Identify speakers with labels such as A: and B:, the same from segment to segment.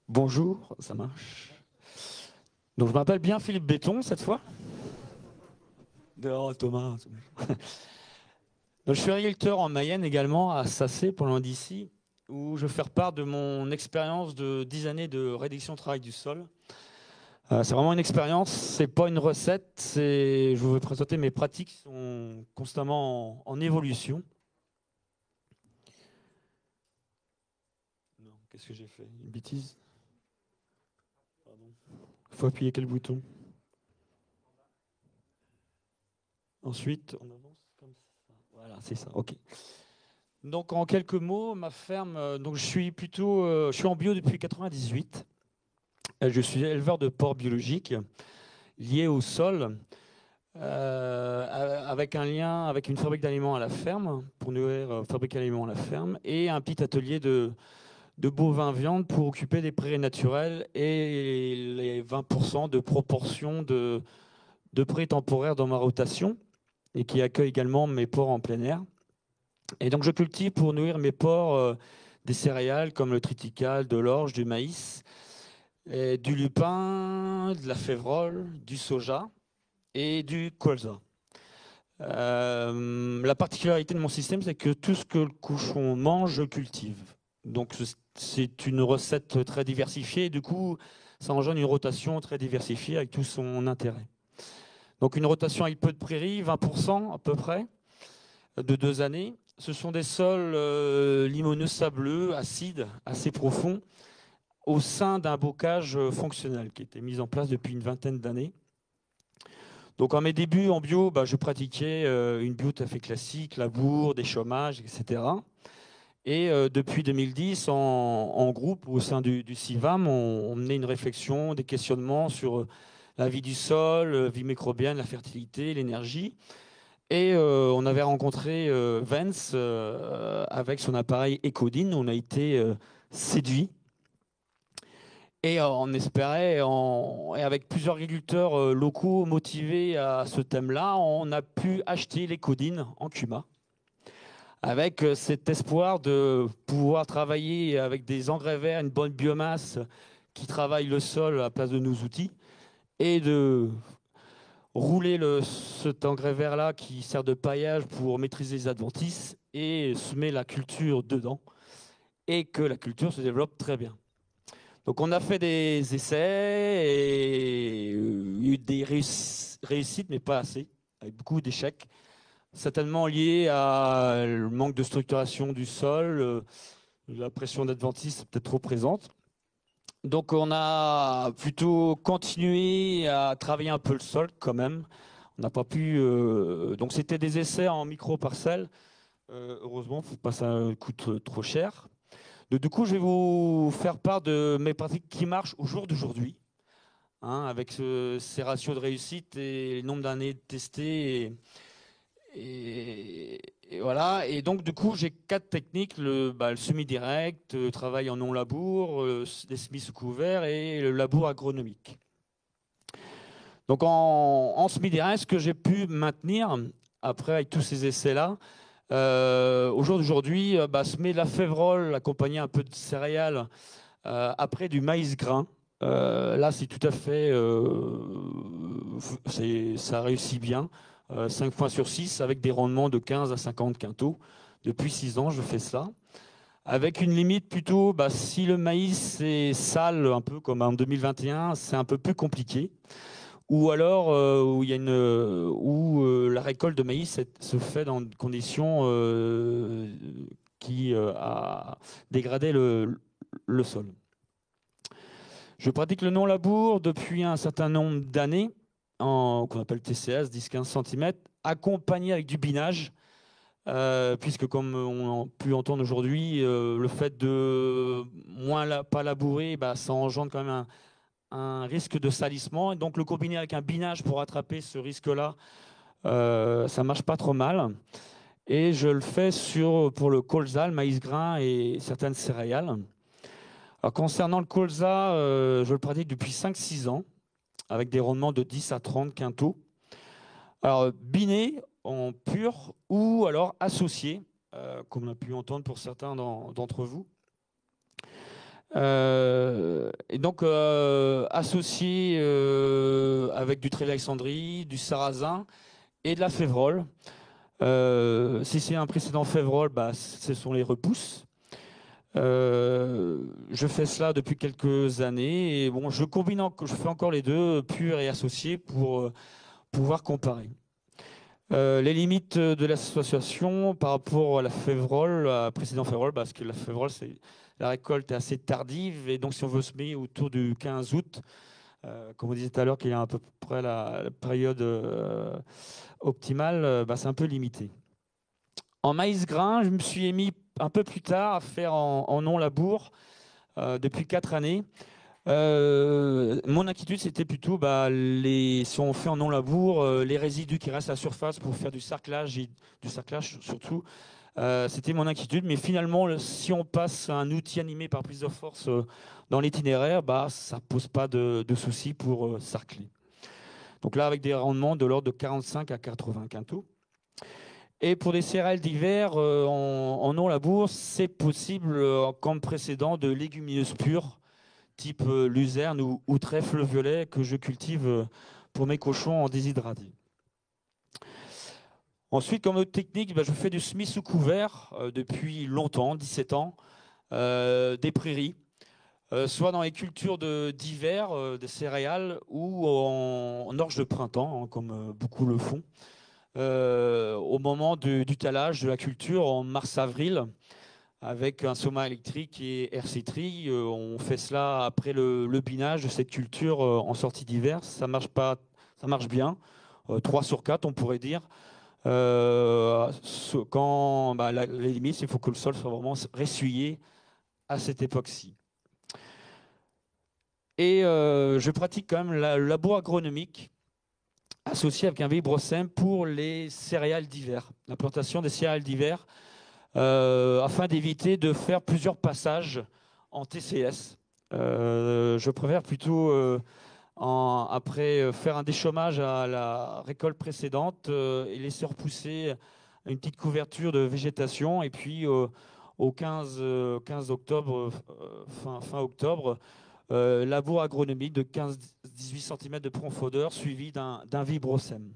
A: Bonjour, ça marche. Donc je m'appelle bien Philippe Béton cette fois. Oh, Thomas. Donc, je suis agriculteur en Mayenne également, à Sacé, pour loin d'ici, où je vais faire part de mon expérience de 10 années de réduction de travail du sol. C'est vraiment une expérience, c'est pas une recette, je vous vais présenter mes pratiques qui sont constamment en évolution. Non, qu'est-ce que j'ai fait? Une bêtise? Pardon. Il faut appuyer quel bouton? Ensuite, on avance comme ça. Voilà, c'est ça, ok. Donc en quelques mots, ma ferme, donc je suis en bio depuis 98. Je suis éleveur de porcs biologiques liés au sol, avec un lien avec une fabrique d'aliments à la ferme pour nourrir, fabriquer d'aliments à la ferme et un petit atelier de bovins viande pour occuper des prairies naturelles et les 20% de proportion de prairies temporaires dans ma rotation et qui accueille également mes porcs en plein air. Et donc je cultive pour nourrir mes porcs des céréales comme le triticale, de l'orge, du maïs, et du lupin, de la févrole, du soja et du colza. La particularité de mon système, c'est que tout ce que le cochon mange, je cultive. Donc c'est une recette très diversifiée, et du coup ça engendre une rotation très diversifiée avec tout son intérêt. Donc une rotation avec peu de prairies, 20% à peu près, de 2 années. Ce sont des sols limoneux sableux, acides, assez profonds, au sein d'un bocage fonctionnel qui était mis en place depuis une vingtaine d'années. Donc en mes débuts en bio, je pratiquais une bio tout à fait classique, labour, déchômage, etc. Et depuis 2010, en groupe, au sein du CIVAM, on menait une réflexion, des questionnements sur la vie du sol, la vie microbienne, la fertilité, l'énergie. Et on avait rencontré Vance avec son appareil Ecodyn. On a été séduits. Et on espérait, et avec plusieurs agriculteurs locaux motivés à ce thème-là, on a pu acheter l'Ecodyn en Cuma, avec cet espoir de pouvoir travailler avec des engrais verts, une bonne biomasse qui travaille le sol à la place de nos outils, et de rouler cet engrais vert-là qui sert de paillage pour maîtriser les adventices et semer la culture dedans et que la culture se développe très bien. Donc on a fait des essais et eu des réussites, mais pas assez, avec beaucoup d'échecs, certainement liés à le manque de structuration du sol, la pression d'adventice est peut-être trop présente. Donc on a plutôt continué à travailler un peu le sol quand même. On n'a pas pu. Donc c'était des essais en micro-parcelles. Heureusement, faut pas que ça coûte trop cher. Du coup, je vais vous faire part de mes pratiques qui marchent au jour d'aujourd'hui, hein, avec ces ratios de réussite et le nombre d'années testées. Et voilà. Et donc, du coup, j'ai 4 techniques le semi-direct, travail en non-labour, des semis sous couvert et le labour agronomique. Donc, en semi-direct, ce que j'ai pu maintenir après avec tous ces essais-là, au jour d'aujourd'hui, semer de la févrole, accompagner un peu de céréales, après du maïs grain. Là, c'est tout à fait, ça réussit bien. 5 fois sur 6 avec des rendements de 15 à 50 quintaux. Depuis 6 ans, je fais ça. Avec une limite plutôt, si le maïs est sale, un peu comme en 2021, c'est un peu plus compliqué. Ou alors où il y a la récolte de maïs se fait dans des conditions qui a dégradé le sol. Je pratique le non-labour depuis un certain nombre d'années, qu'on appelle TCS, 10-15 cm, accompagné avec du binage, puisque comme on a pu entendre aujourd'hui, le fait de pas labourer, ça engendre quand même un risque de salissement. Et donc le combiner avec un binage pour attraper ce risque-là, ça marche pas trop mal. Et je le fais pour le colza, le maïs grain et certaines céréales. Alors, concernant le colza, je le pratique depuis 5-6 ans, avec des rendements de 10 à 30 quintaux. Alors, biné en pur ou alors associé, comme on a pu entendre pour certains d'entre vous. Donc, associé avec du Trèves-Alexandrie, du sarrasin et de la févrole. Si c'est un précédent févrole, bah, ce sont les repousses. Je fais cela depuis quelques années et bon, je fais encore les deux, pur et associé, pour pouvoir comparer. Les limites de l'association par rapport à la févrole, à précédent févrole, parce que la févrole, la récolte est assez tardive et donc si on veut semer autour du 15 août, comme on disait tout à l'heure qu'il y a à peu près la période optimale, bah, c'est un peu limité. En maïs grain, je me suis mis un peu plus tard à faire en non-labour depuis 4 années. Mon inquiétude, c'était plutôt bah, si on fait en non-labour, les résidus qui restent à la surface pour faire du sarclage, et du sarclage surtout, c'était mon inquiétude. Mais finalement, si on passe un outil animé par prise de force dans l'itinéraire, bah, ça ne pose pas de soucis pour sarcler. Donc là, avec des rendements de l'ordre de 45 à 80 quintaux. Et pour des céréales d'hiver en non-labour, c'est possible, comme précédent, de légumineuses pures, type luzerne ou trèfle violet, que je cultive pour mes cochons en déshydraté. Ensuite, comme autre technique, je fais du semis sous couvert depuis longtemps, 17 ans, des prairies, soit dans les cultures d'hiver, des céréales, ou en orge de printemps, hein, comme beaucoup le font. Au moment du talage de la culture en mars-avril, avec un soma électrique et RC-Tri. On fait cela après le binage de cette culture en sortie d'hiver. Ça marche pas, ça marche bien. 3 sur 4, on pourrait dire. Quand les limites, il faut que le sol soit vraiment ressuyé à cette époque-ci. Et je pratique quand même le labour agronomique associé avec un vibrocème pour les céréales d'hiver, la plantation des céréales d'hiver, afin d'éviter de faire plusieurs passages en TCS. Je préfère plutôt, après faire un déchômage à la récolte précédente et laisser repousser une petite couverture de végétation. Et puis, au 15 octobre, fin octobre, labour agronomique de 15-18 cm de profondeur suivi d'un vibrocème.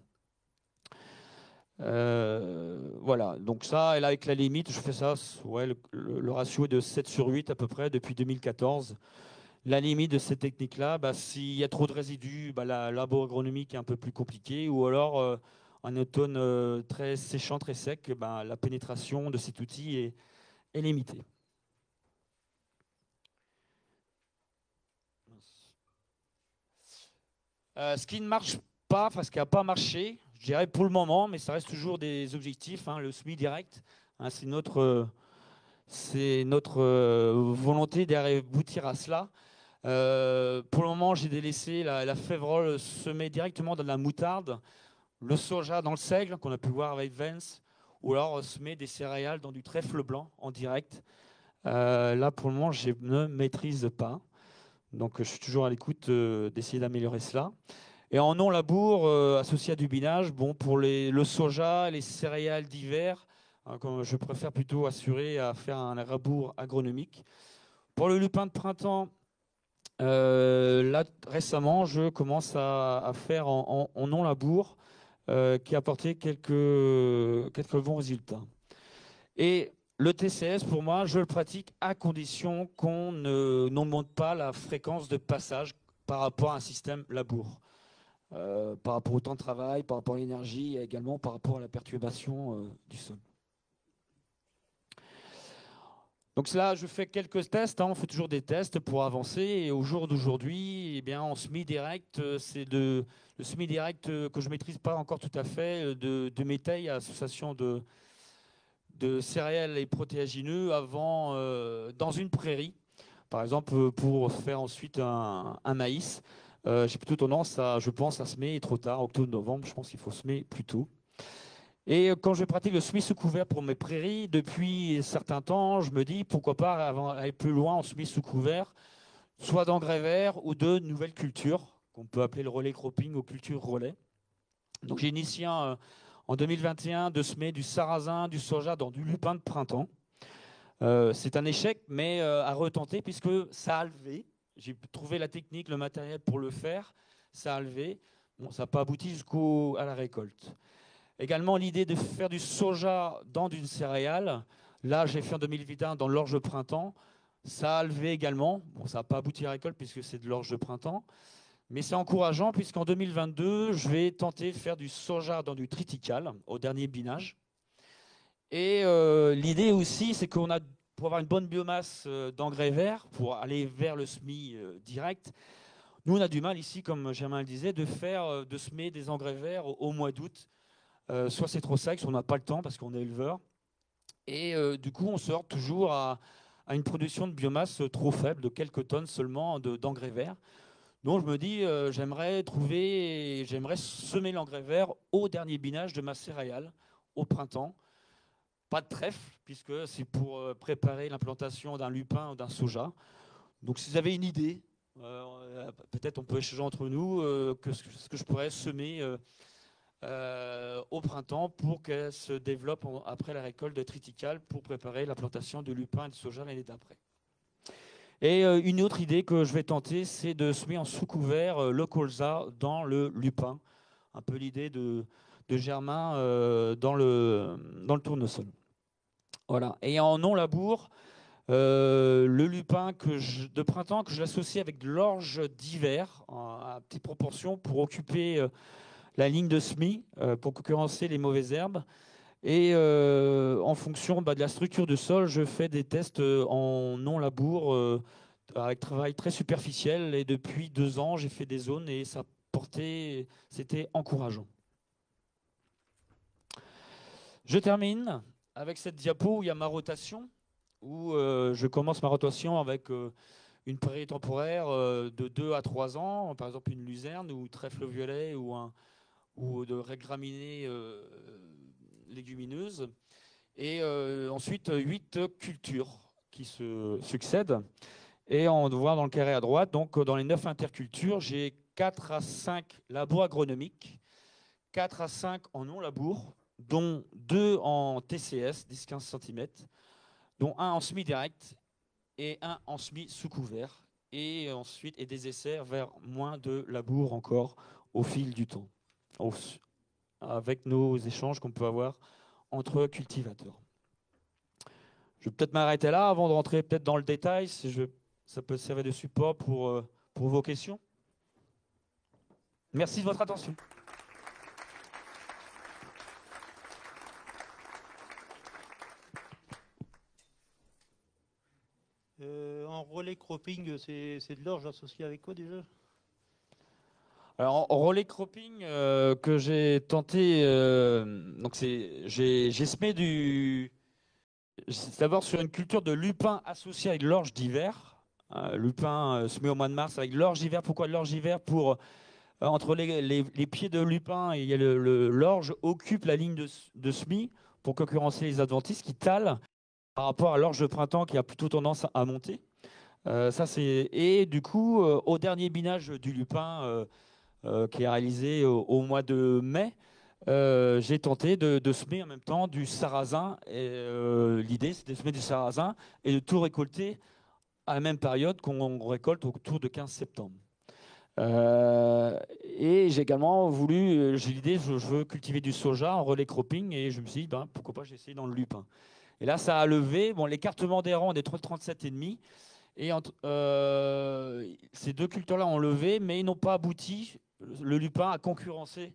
A: Voilà, donc ça, et là, avec la limite, je fais ça, ouais, le ratio est de 7 sur 8 à peu près depuis 2014. La limite de cette technique-là, s'il y a trop de résidus, la labour agronomique est un peu plus compliqué, ou alors en automne très séchant, très sec, la pénétration de cet outil est limitée. Ce qui ne marche pas, enfin ce qui n'a pas marché, je dirais pour le moment, mais ça reste toujours des objectifs, hein, le semis direct, hein, c'est notre volonté d'aboutir à cela. Pour le moment, j'ai délaissé la févrole semée directement dans la moutarde, le soja dans le seigle, qu'on a pu voir avec Vence, ou alors semer des céréales dans du trèfle blanc en direct. Là, pour le moment, je ne maîtrise pas. Donc, je suis toujours à l'écoute d'essayer d'améliorer cela. Et en non-labour, associé à du binage, bon, pour le soja, les céréales d'hiver, hein, je préfère plutôt assurer à faire un labour agronomique. Pour le lupin de printemps, là, récemment, je commence à faire en non-labour, qui a apporté quelques bons résultats. Et le TCS, pour moi, je le pratique à condition qu'on n'augmente pas la fréquence de passage par rapport à un système labour. Par rapport au temps de travail, par rapport à l'énergie et également par rapport à la perturbation du sol. Donc là, je fais quelques tests, hein, on fait toujours des tests pour avancer. Et au jour d'aujourd'hui, eh bien, en semi-direct, c'est le semi-direct que je ne maîtrise pas encore tout à fait, de métail, association de céréales et protéagineux avant, dans une prairie. Par exemple, pour faire ensuite un maïs, j'ai plutôt tendance je pense, à semer trop tard, octobre-novembre. Je pense qu'il faut semer plus tôt. Et quand je pratique le semis sous couvert pour mes prairies, depuis un certain temps, je me dis pourquoi pas aller plus loin en semis sous couvert, soit d'engrais verts ou de nouvelles cultures, qu'on peut appeler le relais cropping ou culture relais. Donc j'ai initié en 2021 de semer du sarrasin, du soja dans du lupin de printemps. C'est un échec, mais à retenter puisque ça a levé. J'ai trouvé la technique, le matériel pour le faire. Ça a levé. Bon, ça n'a pas abouti à la récolte. Également, l'idée de faire du soja dans une céréale. Là, j'ai fait en 2021 dans l'orge de printemps. Ça a levé également. Bon, ça n'a pas abouti à la récolte puisque c'est de l'orge de printemps. Mais c'est encourageant puisqu'en 2022, je vais tenter de faire du soja dans du triticale au dernier binage. Et l'idée aussi, c'est qu'on a, pour avoir une bonne biomasse d'engrais verts, pour aller vers le semis direct, nous, on a du mal ici, comme Germain le disait, de semer des engrais verts au mois d'août. Soit c'est trop sec, soit on n'a pas le temps parce qu'on est éleveur. Et du coup, on sort toujours à une production de biomasse trop faible, de quelques tonnes seulement d'engrais verts. Donc je me dis, j'aimerais semer l'engrais vert au dernier binage de ma céréale, au printemps. Pas de trèfle, puisque c'est pour préparer l'implantation d'un lupin ou d'un soja. Donc si vous avez une idée, peut-être on peut échanger entre nous, ce que je pourrais semer au printemps pour qu'elle se développe après la récolte de triticale pour préparer la plantation de lupin et de soja l'année d'après. Et une autre idée que je vais tenter, c'est de semer en sous-couvert le colza dans le lupin. Un peu l'idée de Germain dans le tournesol. Voilà. Et en non-labour, le lupin de printemps que je l'associe avec de l'orge d'hiver à petite proportion pour occuper la ligne de semis, pour concurrencer les mauvaises herbes. Et en fonction de la structure du sol, je fais des tests en non-labour avec travail très superficiel. Et depuis 2 ans, j'ai fait des zones et c'était encourageant. Je termine avec cette diapo où il y a ma rotation, où je commence ma rotation avec une prairie temporaire de 2 à 3 ans, par exemple une luzerne ou trèfle violet ou de graminées légumineuses. Et ensuite, 8 cultures qui se succèdent. Et on voit dans le carré à droite, donc dans les 9 intercultures, j'ai 4 à 5 labours agronomiques, 4 à 5 en non-labour, dont 2 en TCS, 10-15 cm, dont 1 en semi-direct et 1 en semi sous couvert. Et ensuite, des essais vers moins de labour encore au fil du temps, avec nos échanges qu'on peut avoir entre cultivateurs. Je vais peut-être m'arrêter là avant de rentrer peut-être dans le détail, ça peut servir de support pour vos questions. Merci de votre attention.
B: En relais cropping, c'est de l'orge associée avec quoi déjà?
A: Alors, en relais cropping que j'ai tenté, donc j'ai semé c'est d'abord sur une culture de lupin associé avec de l'orge d'hiver. Lupin semé au mois de mars avec de l'orge d'hiver. Pourquoi de l'orge d'hiver? Pour entre les pieds de lupin et l'orge occupe la ligne de semis pour concurrencer les adventices qui talent par rapport à l'orge de printemps qui a plutôt tendance à monter. Et du coup, au dernier binage du lupin qui est réalisé au mois de mai, j'ai tenté de semer en même temps du sarrasin. L'idée, c'est de semer du sarrasin et de tout récolter à la même période qu'on récolte autour de 15 septembre. Et j'ai également j'ai l'idée, je veux cultiver du soja en relais cropping et je me suis dit, pourquoi pas j'essaye dans le lupin. Et là, ça a levé. Bon, l'écartement des rangs est de 37,5. Et ces 2 cultures-là ont levé, mais ils n'ont pas abouti, le lupin, à concurrencer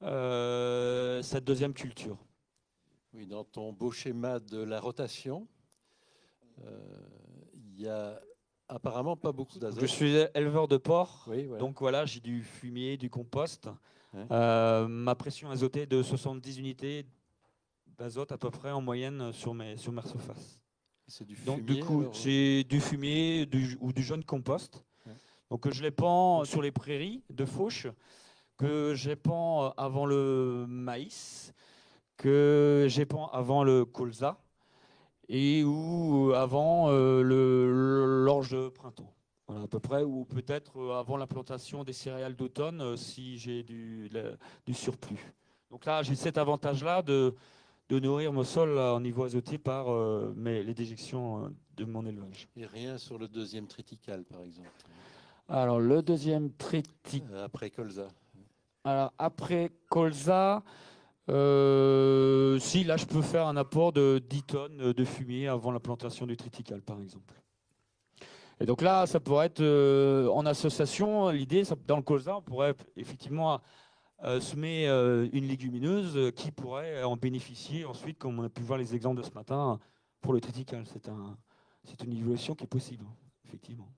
A: cette deuxième culture.
C: Oui, dans ton beau schéma de la rotation, il y a apparemment pas beaucoup d'azote.
A: Je suis éleveur de porc,
C: oui, voilà.
A: Donc voilà, j'ai du fumier, du compost.
C: Ouais.
A: Ma pression azotée est de 70 unités d'azote à peu près en moyenne sur ma surface.
C: C'est du fumier.
A: Donc du coup, c'est du fumier ou du jaune compost.
C: Ouais.
A: Donc je l'épand sur les prairies de fauche, que j'épand avant le maïs, que j'épand avant le colza et ou avant l'orge de printemps. Voilà, à peu près, ou peut-être avant l'implantation des céréales d'automne si j'ai du surplus. Donc là, j'ai cet avantage-là de nourrir mon sol au niveau azoté par les déjections de mon élevage.
C: Et rien sur le deuxième triticale, par exemple,
A: Alors, le deuxième triticale.
C: après colza.
A: Alors, après colza, si, là, je peux faire un apport de 10 tonnes de fumier avant la plantation du triticale, par exemple. Et donc là, ça pourrait être en association. L'idée, dans le colza, on pourrait effectivement semer une légumineuse qui pourrait en bénéficier ensuite, comme on a pu voir les exemples de ce matin, pour le triticale. C'est une évolution qui est possible, effectivement.